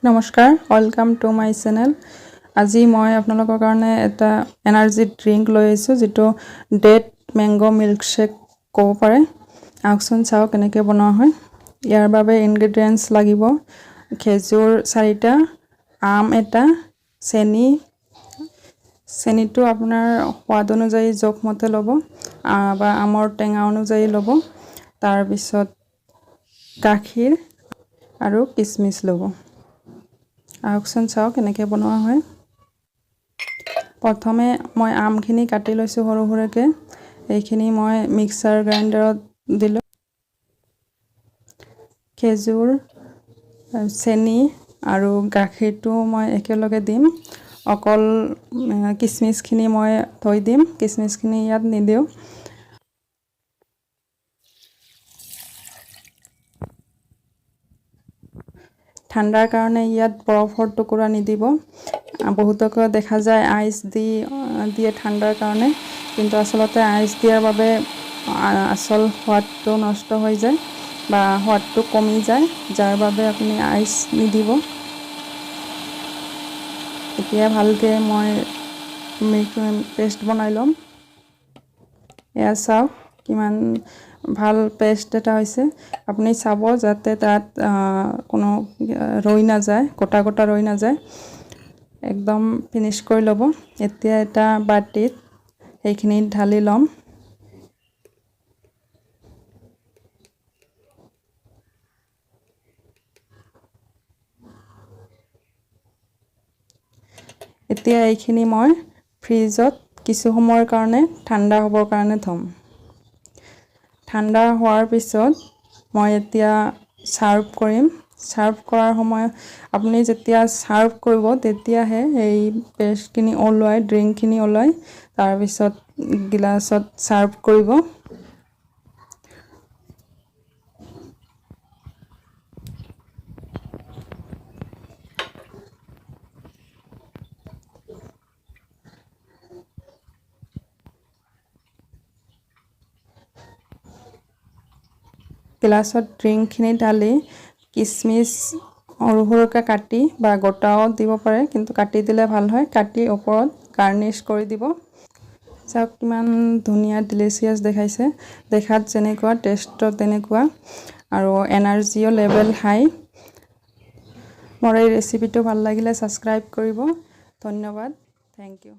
নমস্কাৰ, welcome to my channel. আজি মই আপোনালোকৰ কাৰণে এটা এনাৰ্জি ড্ৰিংক লৈ আহিছোঁ, যেটো ডেট মেংগো মিল্কশেক ক'ব পাৰে। আহকচোন চাওঁ কেনেকৈ বনোৱা হয়। ইয়াৰ বাবে ইনগ্ৰেডিয়েণ্টছ লাগিব খেজুৰ 4টা, আম এটা, চেনিটো আপোনাৰ সোৱাদ অনুযায়ী জোখমতে ল'ব বা আমৰ টেঙা অনুযায়ী ল'ব। তাৰপিছত গাখীৰ আৰু কিচমিচ ল'ব। আহকচোন চাওঁ কেনেকৈ বনোৱা হয়। প্ৰথমে মই আমখিনি কাটি লৈছোঁ সৰু সৰুকৈ। এইখিনি মই মিক্সাৰ গ্ৰাইণ্ডাৰত দিলোঁ। খেজুৰ, চেনি আৰু গাখীৰটো মই একেলগে দিম। অকল কিচমিচখিনি মই থৈ দিম, কিচমিচখিনি ইয়াত নিদিওঁ। ঠাণ্ডাৰ কাৰণে ইয়াত বৰফৰ টুকুৰা নিদিব। বহুতকে দেখা যায় আইচ দিয়ে ঠাণ্ডাৰ কাৰণে, কিন্তু আচলতে আইচ দিয়াৰ বাবে আচল সোৱাদটো নষ্ট হৈ যায় বা সোৱাদটো কমি যায়, যাৰ বাবে আপুনি আইচ নিদিব। এতিয়া ভালকৈ মই পেষ্ট বনাই ল'ম। এয়া চাওক কিমান ভাল পেষ্ট এটা হৈছে। আপুনি চাব যাতে তাত কোনো ৰৈ নাযায়, গোটা গোটা ৰৈ নাযায়। একদম ফিনিছ কৰি ল'ব। এতিয়া এটা বাটিত সেইখিনি ঢালি ল'ম। এতিয়া এইখিনি মই ফ্ৰিজত কিছু সময়ৰ কাৰণে ঠাণ্ডা হ'বৰ কাৰণে থ'ম। ঠাণ্ডা হোৱাৰ পিছত মই এতিয়া ছাৰ্ভ কৰিম। ছাৰ্ভ কৰাৰ সময়ত আপুনি যেতিয়া ছাৰ্ভ কৰিব তেতিয়াহে এই পেষ্টখিনি ড্ৰিংকখিনি ওলাই তাৰপিছত গিলাচত ছাৰ্ভ কৰিব। গিলাচত ড্ৰিংকখিনি ঢালি কিচমিচ সৰু সৰুকৈ কাটি বা গোটাও দিব পাৰে, কিন্তু কাটি দিলে ভাল হয়। কাটি ওপৰত গাৰ্নিছ কৰি দিব। চাওক কিমান ধুনীয়া ডিলিচিয়াছ দেখাইছে। দেখাত যেনেকুৱা টেষ্টত তেনেকুৱা, আৰু এনাৰ্জিও লেভেল হাই। মোৰ এই ৰেচিপিটো ভাল লাগিলে ছাবস্ক্ৰাইব কৰিব। ধন্যবাদ, থেংক ইউ।